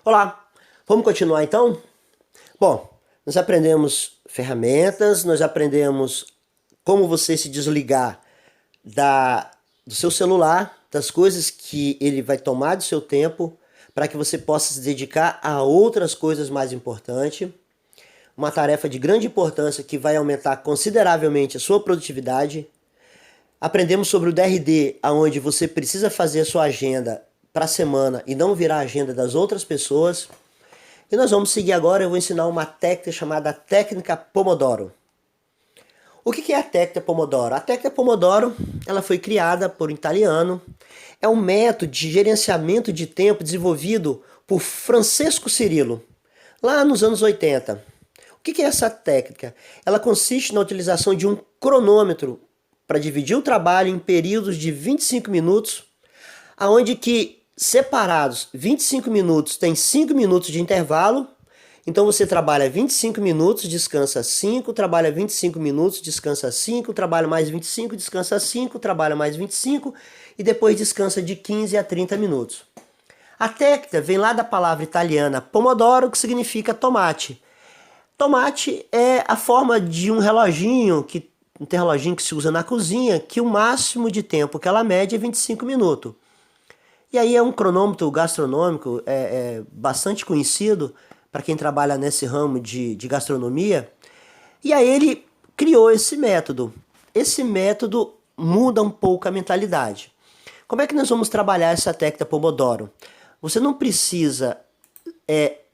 Olá, vamos continuar então? Bom, nós aprendemos ferramentas, nós aprendemos como você se desligar do seu celular, das coisas que ele vai tomar do seu tempo, para que você possa se dedicar a outras coisas mais importantes. Uma tarefa de grande importância que vai aumentar consideravelmente a sua produtividade. Aprendemos sobre o DRD, onde você precisa fazer a sua agenda para a semana e não virar a agenda das outras pessoas. E nós vamos seguir agora, eu vou ensinar uma técnica chamada técnica Pomodoro. O que é a técnica Pomodoro? A técnica Pomodoro, ela foi criada por um italiano. É um método de gerenciamento de tempo desenvolvido por Francesco Cirillo, lá nos anos 80. O que é essa técnica? Ela consiste na utilização de um cronômetro para dividir o trabalho em períodos de 25 minutos, aonde que separados 25 minutos tem 5 minutos de intervalo. Então você trabalha 25 minutos, descansa 5, trabalha 25 minutos, descansa 5, trabalha mais 25, descansa 5, trabalha mais 25 e depois descansa de 15 a 30 minutos. A técnica vem lá da palavra italiana pomodoro, que significa tomate. Tomate é a forma de um reloginho, um reloginho que se usa na cozinha, que o máximo de tempo que ela mede é 25 minutos. E aí é um cronômetro gastronômico bastante conhecido para quem trabalha nesse ramo de gastronomia. E aí ele criou esse método. Esse método muda um pouco a mentalidade. Como é que nós vamos trabalhar essa técnica Pomodoro? Você não precisa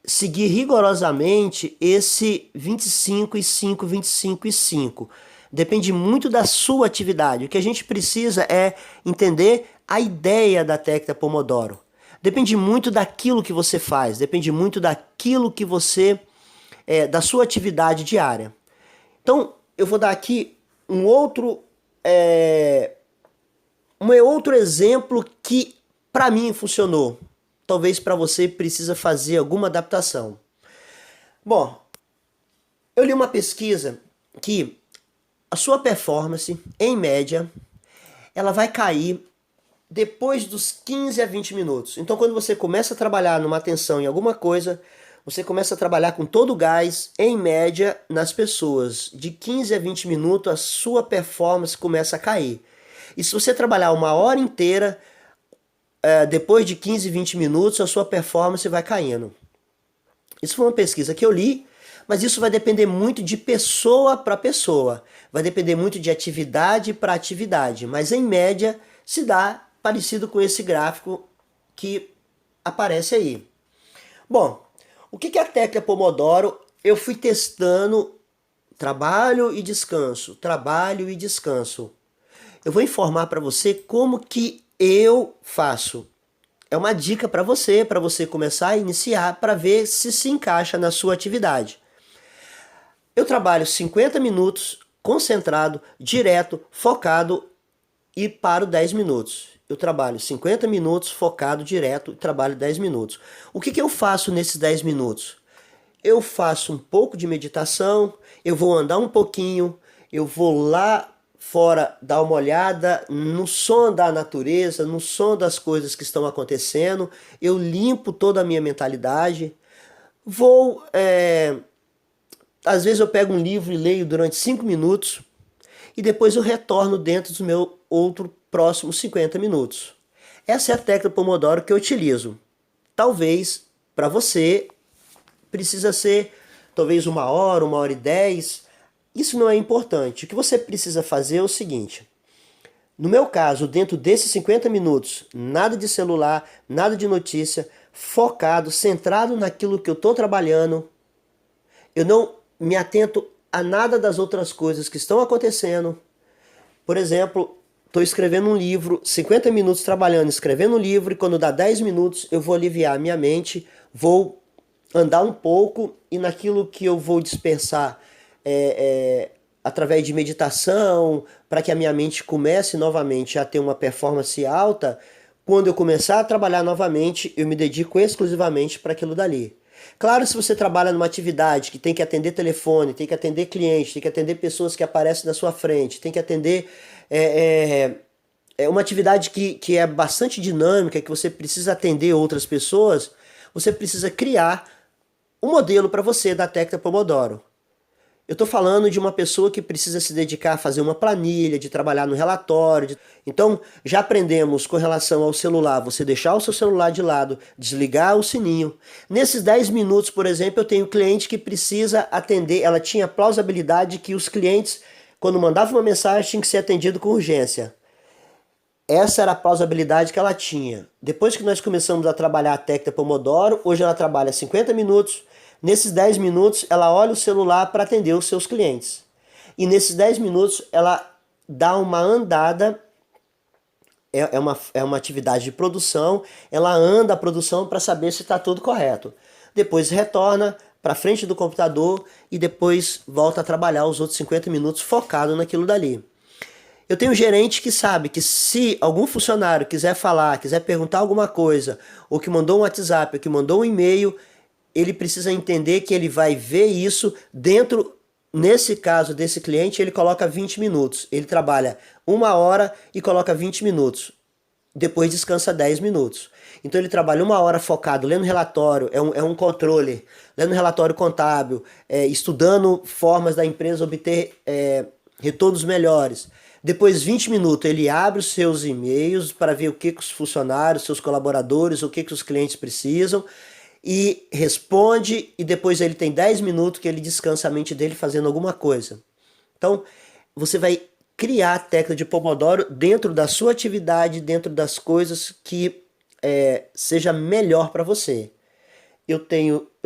seguir rigorosamente esse 25 e 5, 25 e 5. Depende muito da sua atividade. O que a gente precisa é entender a ideia da técnica Pomodoro. Depende muito daquilo que você faz, depende muito daquilo que você, da sua atividade diária. Então, eu vou dar aqui um outro exemplo que para mim funcionou. Talvez para você precisa fazer alguma adaptação. Bom, eu li uma pesquisa que a sua performance, em média, ela vai cair depois dos 15 a 20 minutos. Então, quando você começa a trabalhar numa atenção em alguma coisa, você começa a trabalhar com todo o gás, em média, nas pessoas. De 15 a 20 minutos, a sua performance começa a cair. E se você trabalhar uma hora inteira, depois de 15, 20 minutos, a sua performance vai caindo. Isso foi uma pesquisa que eu li, mas isso vai depender muito de pessoa para pessoa. Vai depender muito de atividade para atividade. Mas, em média, se dá parecido com esse gráfico que aparece aí. Bom, o que é a técnica Pomodoro? Eu fui testando trabalho e descanso, trabalho e descanso. Eu vou informar para você como que eu faço. É uma dica para você começar a iniciar, para ver se encaixa na sua atividade. Eu trabalho 50 minutos, concentrado, direto, focado e paro 10 minutos. Eu trabalho 50 minutos, focado, direto, e trabalho 10 minutos. O que eu faço nesses 10 minutos? Eu faço um pouco de meditação, eu vou andar um pouquinho, eu vou lá fora dar uma olhada no som da natureza, no som das coisas que estão acontecendo, eu limpo toda a minha mentalidade, às vezes eu pego um livro e leio durante 5 minutos, e depois eu retorno dentro do meu outro próximo 50 minutos. Essa é a técnica Pomodoro que eu utilizo. Talvez para você precisa ser talvez 1 hora e 10. Isso não é importante. O que você precisa fazer é o seguinte. No meu caso, dentro desses 50 minutos, nada de celular, nada de notícia, focado, centrado naquilo que eu estou trabalhando. Eu não me atento a nada das outras coisas que estão acontecendo. Por exemplo, estou escrevendo um livro, 50 minutos trabalhando, escrevendo um livro, e quando dá 10 minutos eu vou aliviar a minha mente, vou andar um pouco, e naquilo que eu vou dispersar através de meditação, para que a minha mente comece novamente a ter uma performance alta, quando eu começar a trabalhar novamente, eu me dedico exclusivamente para aquilo dali. Claro, se você trabalha numa atividade que tem que atender telefone, tem que atender cliente, tem que atender pessoas que aparecem na sua frente, tem que atender uma atividade que é bastante dinâmica, que você precisa atender outras pessoas, você precisa criar um modelo para você da técnica Pomodoro. Eu estou falando de uma pessoa que precisa se dedicar a fazer uma planilha, de trabalhar no relatório. Então, já aprendemos com relação ao celular, você deixar o seu celular de lado, desligar o sininho. Nesses 10 minutos, por exemplo, eu tenho cliente que precisa atender, ela tinha plausibilidade que os clientes, quando mandavam uma mensagem, tinham que ser atendido com urgência. Essa era a plausibilidade que ela tinha. Depois que nós começamos a trabalhar a técnica Pomodoro, hoje ela trabalha 50 minutos. Nesses 10 minutos, ela olha o celular para atender os seus clientes. E nesses 10 minutos, ela dá uma andada, é uma atividade de produção, ela anda a produção para saber se está tudo correto. Depois retorna para frente do computador e depois volta a trabalhar os outros 50 minutos focado naquilo dali. Eu tenho gerente que sabe que se algum funcionário quiser falar, quiser perguntar alguma coisa, ou que mandou um WhatsApp, ou que mandou um e-mail, ele precisa entender que ele vai ver isso dentro, nesse caso desse cliente, ele coloca 20 minutos. Ele trabalha 1 hora e coloca 20 minutos. Depois descansa 10 minutos. Então ele trabalha 1 hora focado, lendo relatório, é um controle, lendo relatório contábil, estudando formas da empresa obter retornos melhores. Depois 20 minutos ele abre os seus e-mails para ver o que os funcionários, seus colaboradores, o que os clientes precisam e responde, e depois ele tem 10 minutos que ele descansa a mente dele fazendo alguma coisa. Então, você vai criar a técnica de Pomodoro dentro da sua atividade, dentro das coisas que seja melhor para você. Eu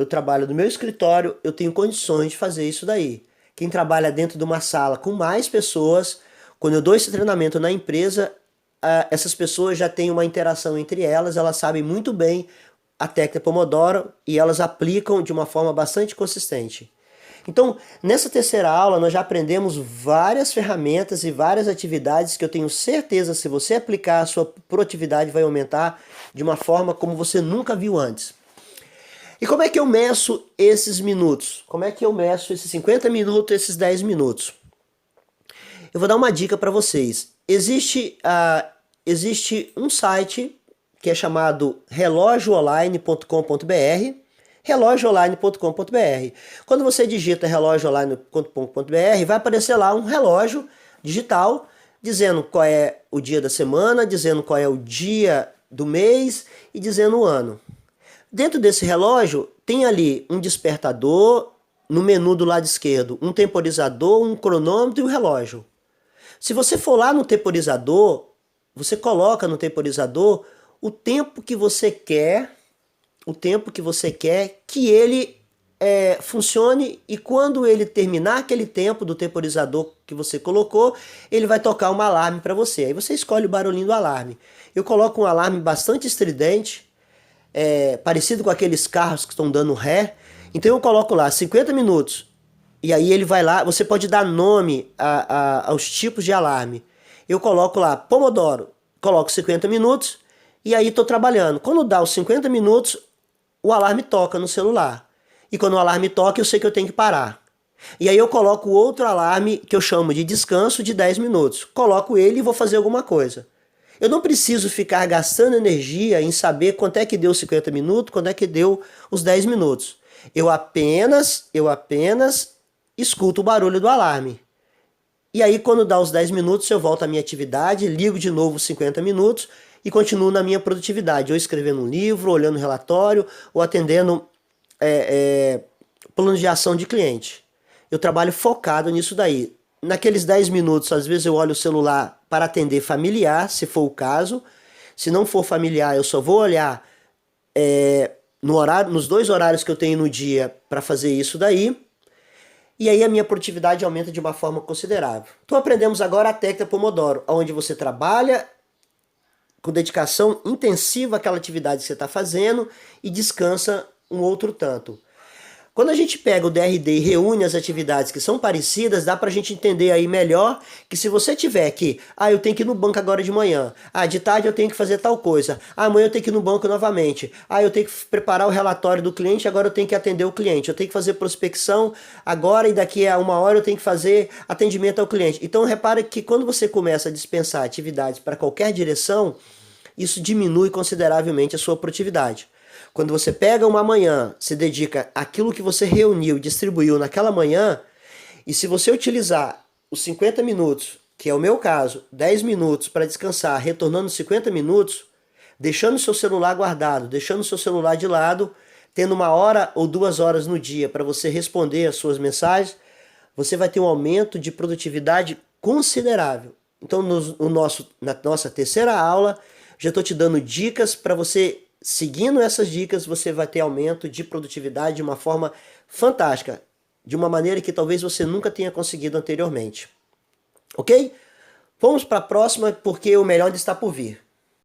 trabalho no meu escritório, eu tenho condições de fazer isso daí. Quem trabalha dentro de uma sala com mais pessoas, quando eu dou esse treinamento na empresa, essas pessoas já têm uma interação entre elas, elas sabem muito bem a técnica Pomodoro e elas aplicam de uma forma bastante consistente. Então, nessa terceira aula, nós já aprendemos várias ferramentas e várias atividades que eu tenho certeza, se você aplicar, a sua produtividade vai aumentar de uma forma como você nunca viu antes. E como é que eu meço esses minutos? Como é que eu meço esses 50 minutos, esses 10 minutos? Eu vou dar uma dica para vocês. Existe um site que é chamado relogioonline.com.br, relogioonline.com.br. Quando você digita relogioonline.com.br, vai aparecer lá um relógio digital dizendo qual é o dia da semana, dizendo qual é o dia do mês e dizendo o ano. Dentro desse relógio tem ali um despertador, no menu do lado esquerdo, um temporizador, um cronômetro e um relógio. Se você for lá no temporizador, você coloca no temporizador o tempo que você quer que ele funcione, e quando ele terminar aquele tempo do temporizador que você colocou, ele vai tocar um alarme para você. Aí você escolhe o barulhinho do alarme. Eu coloco um alarme bastante estridente, parecido com aqueles carros que estão dando ré. Então eu coloco lá 50 minutos. E aí ele vai lá, você pode dar nome aos tipos de alarme. Eu coloco lá Pomodoro, coloco 50 minutos e aí estou trabalhando. Quando dá os 50 minutos, o alarme toca no celular. E quando o alarme toca, eu sei que eu tenho que parar. E aí eu coloco outro alarme que eu chamo de descanso de 10 minutos. Coloco ele e vou fazer alguma coisa. Eu não preciso ficar gastando energia em saber quanto é que deu 50 minutos, quanto é que deu os 10 minutos. Eu apenas escuto o barulho do alarme. E aí quando dá os 10 minutos eu volto à minha atividade, ligo de novo os 50 minutos e continuo na minha produtividade, ou escrevendo um livro, ou olhando relatório, ou atendendo plano de ação de cliente. Eu trabalho focado nisso daí. Naqueles 10 minutos, às vezes eu olho o celular para atender familiar, se for o caso. Se não for familiar, eu só vou olhar nos 2 horários que eu tenho no dia para fazer isso daí. E aí a minha produtividade aumenta de uma forma considerável. Então aprendemos agora a técnica Pomodoro, onde você trabalha com dedicação intensiva àquela atividade que você está fazendo e descansa um outro tanto. Quando a gente pega o DRD e reúne as atividades que são parecidas, dá pra gente entender aí melhor que se você tiver que, eu tenho que ir no banco agora de manhã, de tarde eu tenho que fazer tal coisa, amanhã eu tenho que ir no banco novamente, eu tenho que preparar o relatório do cliente, agora eu tenho que atender o cliente, eu tenho que fazer prospecção agora e daqui a 1 hora eu tenho que fazer atendimento ao cliente. Então repara que quando você começa a dispensar atividades para qualquer direção, isso diminui consideravelmente a sua produtividade. Quando você pega uma manhã, se dedica àquilo que você reuniu e distribuiu naquela manhã, e se você utilizar os 50 minutos, que é o meu caso, 10 minutos para descansar, retornando 50 minutos, deixando o seu celular guardado, deixando o seu celular de lado, tendo 1 hora ou 2 horas no dia para você responder as suas mensagens, você vai ter um aumento de produtividade considerável. Então, na nossa terceira aula, já estou te dando dicas para você, seguindo essas dicas, você vai ter aumento de produtividade de uma forma fantástica, de uma maneira que talvez você nunca tenha conseguido anteriormente. Ok? Vamos para a próxima, porque o melhor ainda está por vir.